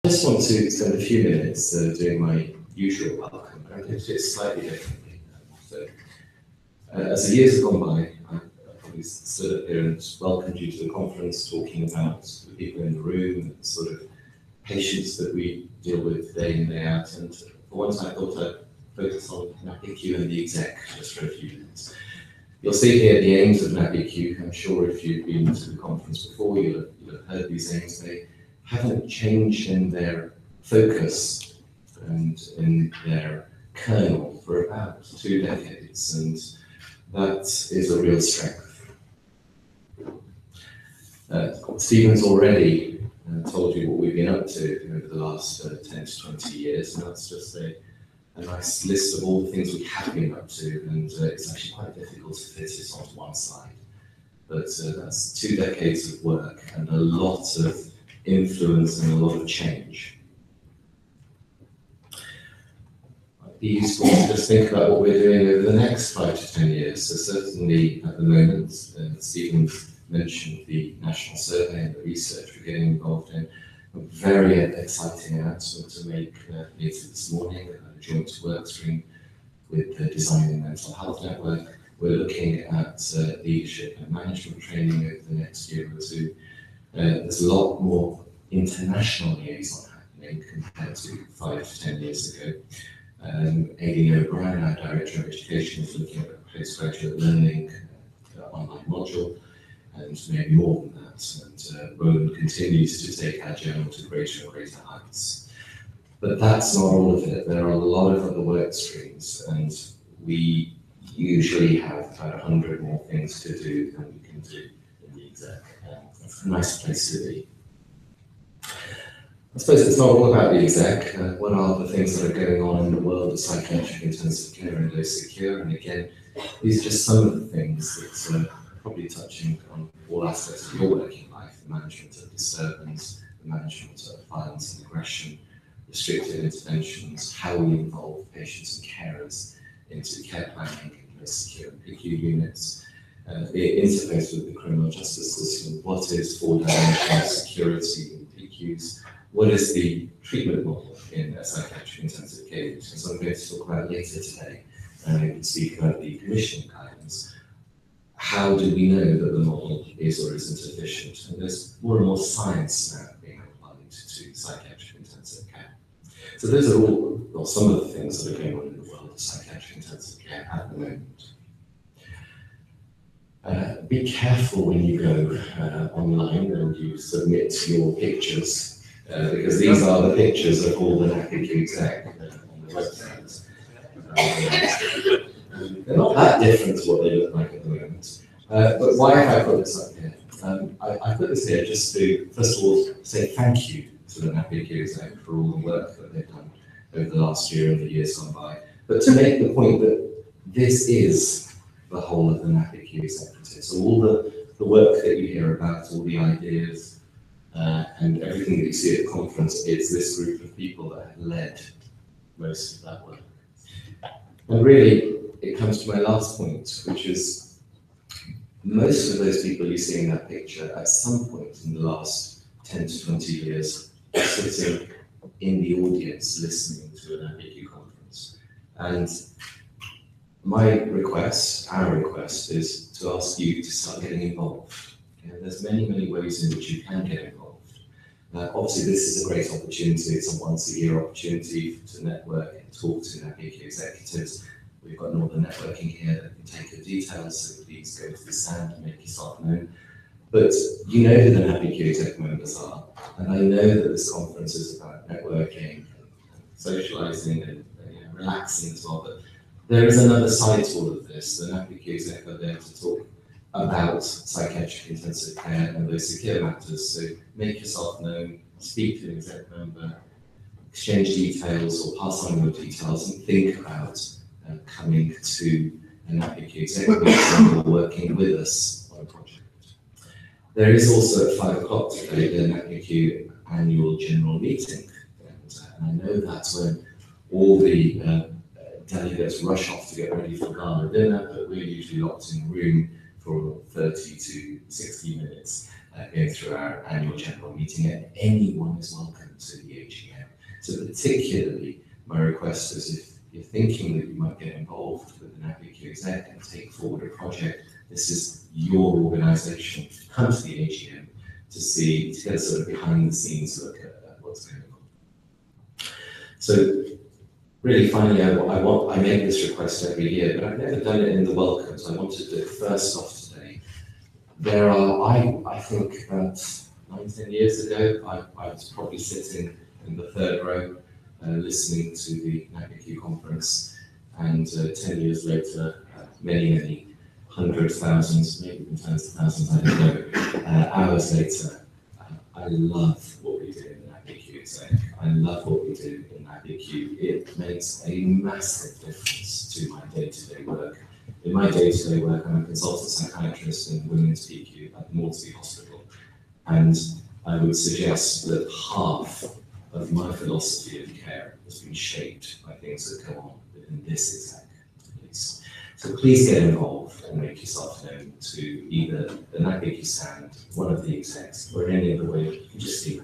I just want to spend a few minutes doing my usual welcome, but I'm going to do it slightly differently. As the years have gone by, I probably stood up here and welcomed you to the conference, talking about the people in the room and sort of patients that we deal with day in, day out. And for once, I thought I'd focus on NAPIQ and the exec just for a few minutes. You'll see here the aims of NAPIQ. I'm sure if you've been to the conference before, you'll have heard these aims. They haven't changed in their focus and in their kernel for about 2 decades, and that is a real strength. Stephen's already told you what we've been up to over the last 10 to 20 years, and that's just a nice list of all the things we have been up to, and it's actually quite difficult to fit it onto one slide. But that's 2 decades of work and a lot of influence and a lot of change. It'd be useful to just think about what we're doing over the next 5 to 10 years. So certainly at the moment, Stephen's mentioned the national survey and the research we're getting involved in. A very exciting announcement to make later this morning, a joint work stream with the Design and Mental Health Network. We're looking at leadership and management training over the next year or two. There's a lot more international liaison happening compared to 5 to 10 years ago. Aileen O'Brien, our Director of Education, is looking at a postgraduate learning online module, and maybe more than that. And Roland continues to take our journal to greater and greater heights. But that's not all of it. There are a lot of other work streams, and we usually have about 100 more things to do than we can do in the exec. It's a nice place to be. I suppose it's not all about the exec. What are the things that are going on in the world of psychiatric intensive care and low secure? And again, these are just some of the things that are probably touching on all aspects of your working life: the management of disturbance, the management of violence and aggression, restricted interventions, how we involve patients and carers into care planning in low secure and PICU units, the interface with the criminal justice system, what is 4-dimensional security in PICUs, what is the treatment model in psychiatric intensive care units, as I'm going to talk about later today, and I can speak about the commissioning guidance. How do we know that the model is or isn't efficient? And there's more and more science now being applied to psychiatric intensive care. So those are all, well, some of the things that are going on in the world of psychiatric intensive care at the moment. Be careful when you go online and you submit your pictures, because these are the pictures of all the NAPIQ exec on the website. They're not that different to what they look like at the moment. But why have I put this up here? I put this here just to, first of all, say thank you to the NAPIQ exec for all the work that they've done over the last year and the years gone by, but to make the point that this is the whole of the NAPIQ executive. So all the work that you hear about, all the ideas, and everything that you see at the conference, it's this group of people that have led most of that work. And really, it comes to my last point, which is most of those people you see in that picture at some point in the last 10 to 20 years are sitting in the audience listening to an NAPIQ conference. And my request, our request, is to ask you to start getting involved. There's many, many ways in which you can get involved. Obviously, this is a great opportunity. It's a once-a-year opportunity to network and talk to NAPIQ executives. We've got Northern Networking here that can take your details, so please go to the stand and make yourself known. But you know who the NAPIQ exec members are, and I know that this conference is about networking and socializing and relaxing as well, but there is another side to all of this. The NAPIQ exec are there to talk about psychiatric intensive care and those secure matters. So make yourself known, speak to an exec member, exchange details or pass on your details, and think about coming to an NAPIQ exec meeting or working with us on a project. There is also at 5 o'clock today the NAPIQ annual general meeting. And I know that's when all the delegates rush off to get ready for gala dinner, but we're usually locked in a room for 30 to 60 minutes. going through our annual general meeting, and anyone is welcome to the AGM. So particularly, my request is if you're thinking that you might get involved with an APIQ exec and take forward a project, this is your organisation. Come to the AGM to get a sort of behind the scenes look at what's going on. So really, finally, I make this request every year, but I've never done it in the welcomes. I wanted to do it first off today. There are, I think about 9-10 years ago, I was probably sitting in the third row listening to the NAPIQ conference, and 10 years later, many hundreds, thousands, maybe even tens of thousands, I don't know, hours later, I love what we do in the NAPIQ exec. I love what we do in NAPIQ. It makes a massive difference to my day-to-day work. In my day-to-day work, I'm a consultant psychiatrist in Women's PQ at Maudsley Hospital, and I would suggest that half of my philosophy of care has been shaped by things that go on within this exec, please. So please get involved and make yourself known to either the NAPIQ stand, one of the execs, or in any other way. You can just see